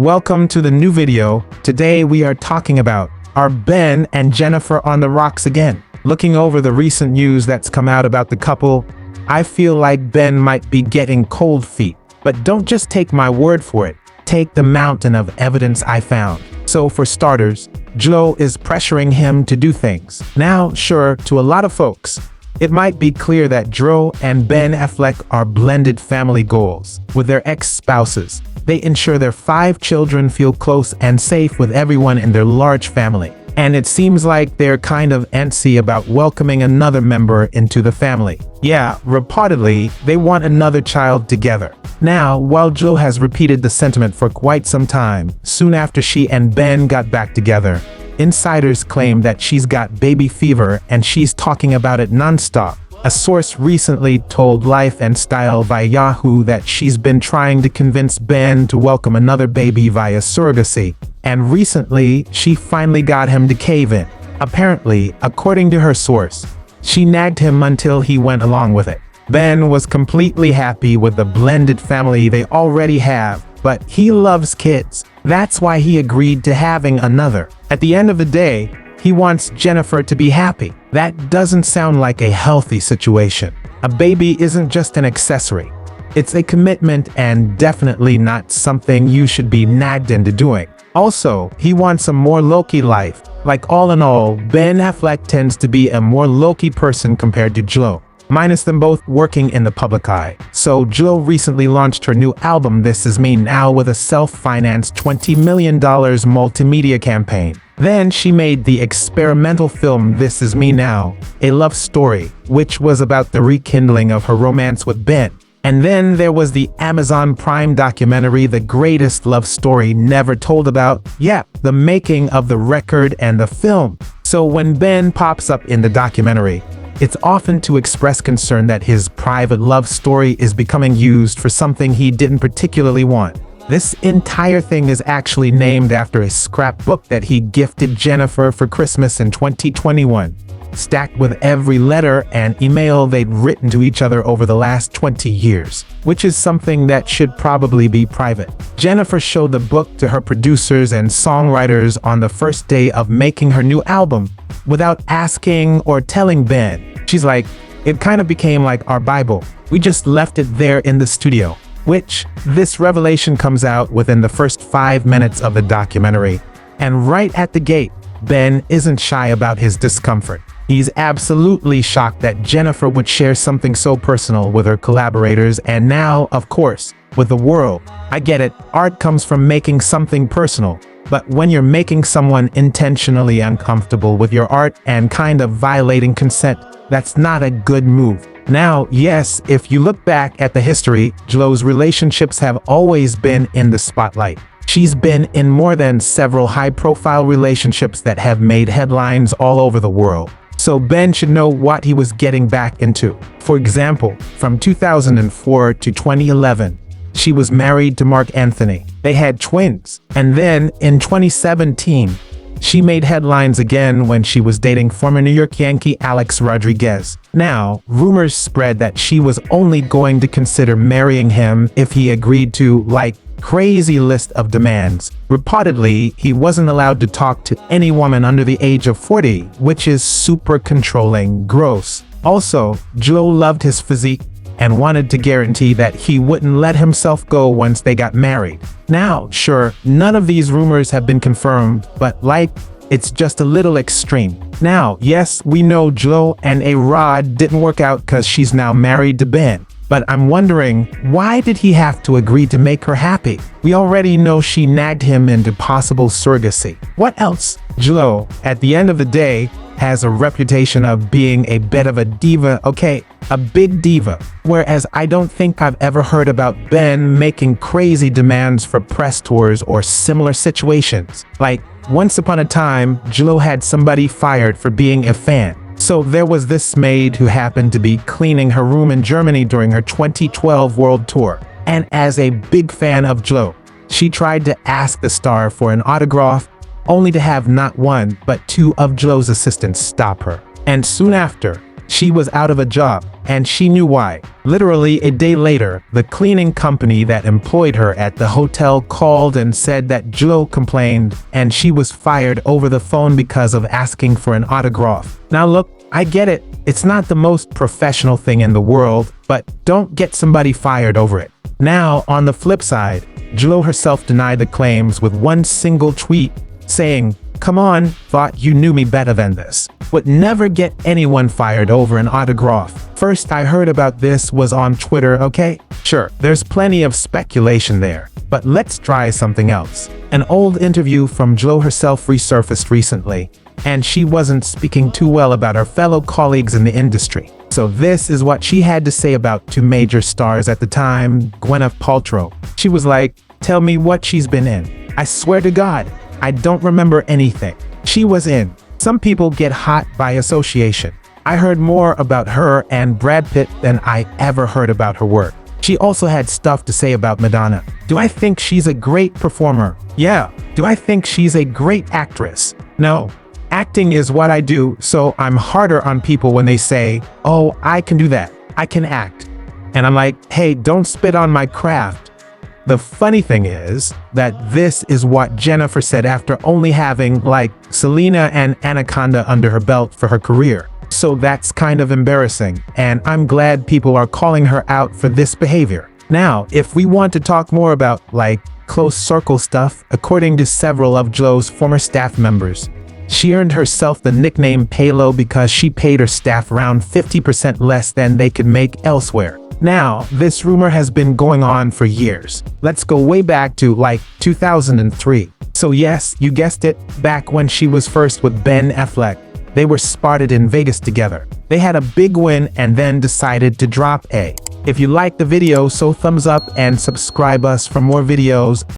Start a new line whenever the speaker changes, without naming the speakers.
Welcome to the new video. Today we are talking about, are Ben and Jennifer on the rocks again? Looking over the recent news that's come out about the couple, I feel like Ben might be getting cold feet. But don't just take my word for it. Take the mountain of evidence I found. So for starters, Joe is pressuring him to do things. Now, sure, to a lot of folks, it might be clear that Joe and Ben Affleck are blended family goals. With their ex-spouses, they ensure their 5 children feel close and safe with everyone in their large family. And it seems like they're kind of antsy about welcoming another member into the family. Yeah, reportedly, they want another child together. Now, while Joe has repeated the sentiment for quite some time, soon after she and Ben got back together, insiders claim that she's got baby fever and she's talking about it nonstop. A source recently told Life and Style via Yahoo that she's been trying to convince Ben to welcome another baby via surrogacy, and recently she finally got him to cave in. Apparently, according to her source, she nagged him until he went along with it. Ben was completely happy with the blended family they already have, but he loves kids. That's why he agreed to having another. At the end of the day, he wants Jennifer to be happy. That doesn't sound like a healthy situation. A baby isn't just an accessory. It's a commitment and definitely not something you should be nagged into doing. Also, he wants a more low-key life. Like all in all, Ben Affleck tends to be a more low-key person compared to Joe, minus them both working in the public eye. So Joe recently launched her new album This Is Me Now with a self-financed $20 million multimedia campaign. Then she made the experimental film This Is Me Now, a love story, which was about the rekindling of her romance with Ben. And then there was the Amazon Prime documentary The Greatest Love Story Never Told About. Yeah, the making of the record and the film. So when Ben pops up in the documentary, it's often to express concern that his private love story is becoming used for something he didn't particularly want. This entire thing is actually named after a scrapbook that he gifted Jennifer for Christmas in 2021, stacked with every letter and email they'd written to each other over the last 20 years, which is something that should probably be private. Jennifer showed the book to her producers and songwriters on the first day of making her new album, without asking or telling Ben. She's like, it kind of became like our Bible. We just left it there in the studio. Which, this revelation comes out within the first 5 minutes of the documentary. And right at the gate, Ben isn't shy about his discomfort. He's absolutely shocked that Jennifer would share something so personal with her collaborators and now, of course, with the world. I get it, art comes from making something personal. But when you're making someone intentionally uncomfortable with your art and kind of violating consent, that's not a good move. Now, yes, if you look back at the history, Joe's relationships have always been in the spotlight. She's been in more than several high-profile relationships that have made headlines all over the world. So Ben should know what he was getting back into. For example, from 2004 to 2011, she was married to Mark Anthony. They had twins. And then, in 2017, she made headlines again when she was dating former New York Yankee Alex Rodriguez. Now, rumors spread that she was only going to consider marrying him if he agreed to, like, crazy list of demands. Reportedly, he wasn't allowed to talk to any woman under the age of 40, which is super controlling, gross. Also, Joe loved his physique and wanted to guarantee that he wouldn't let himself go once they got married. Now, sure, none of these rumors have been confirmed, but it's just a little extreme. Now, yes, we know Joe and A-Rod didn't work out because she's now married to Ben. But I'm wondering, why did he have to agree to make her happy? We already know she nagged him into possible surrogacy. What else? Joe, at the end of the day, has a reputation of being a bit of a diva, okay, a big diva. Whereas I don't think I've ever heard about Ben making crazy demands for press tours or similar situations. Like, once upon a time, Joe had somebody fired for being a fan. So there was this maid who happened to be cleaning her room in Germany during her 2012 world tour. And as a big fan of Joe, she tried to ask the star for an autograph, only to have not one, but 2 of Joe's assistants stop her. And soon after, she was out of a job, and she knew why. Literally a day later, the cleaning company that employed her at the hotel called and said that Joe complained, and she was fired over the phone because of asking for an autograph. Now look, I get it. It's not the most professional thing in the world, but don't get somebody fired over it. Now, on the flip side, Joe herself denied the claims with one single tweet saying, "Come on, thought you knew me better than this. Would never get anyone fired over an autograph. First I heard about this was on Twitter, okay? Sure, there's plenty of speculation there, but let's try something else." An old interview from Joe herself resurfaced recently, and she wasn't speaking too well about her fellow colleagues in the industry. So this is what she had to say about two major stars at the time, Gwyneth Paltrow. She was like, "Tell me what she's been in. I swear to God, I don't remember anything she was in." Some people get hot by association. I heard more about her and Brad Pitt than I ever heard about her work. She also had stuff to say about Madonna. Do I think she's a great performer? Yeah. Do I think she's a great actress? No. Acting is what I do, so I'm harder on people when they say, "Oh, I can do that. I can act." And I'm like, hey, don't spit on my craft. The funny thing is that this is what Jennifer said after only having like Selena and Anaconda under her belt for her career. So that's kind of embarrassing, and I'm glad people are calling her out for this behavior. Now, if we want to talk more about like close circle stuff, according to several of Joe's former staff members, she earned herself the nickname Paylow because she paid her staff around 50% less than they could make elsewhere. Now, this rumor has been going on for years. Let's go way back to like 2003. So yes, you guessed it, back when she was first with Ben Affleck. They were spotted in Vegas together. They had a big win and then decided to drop a. If you liked the video, so thumbs up and subscribe us for more videos.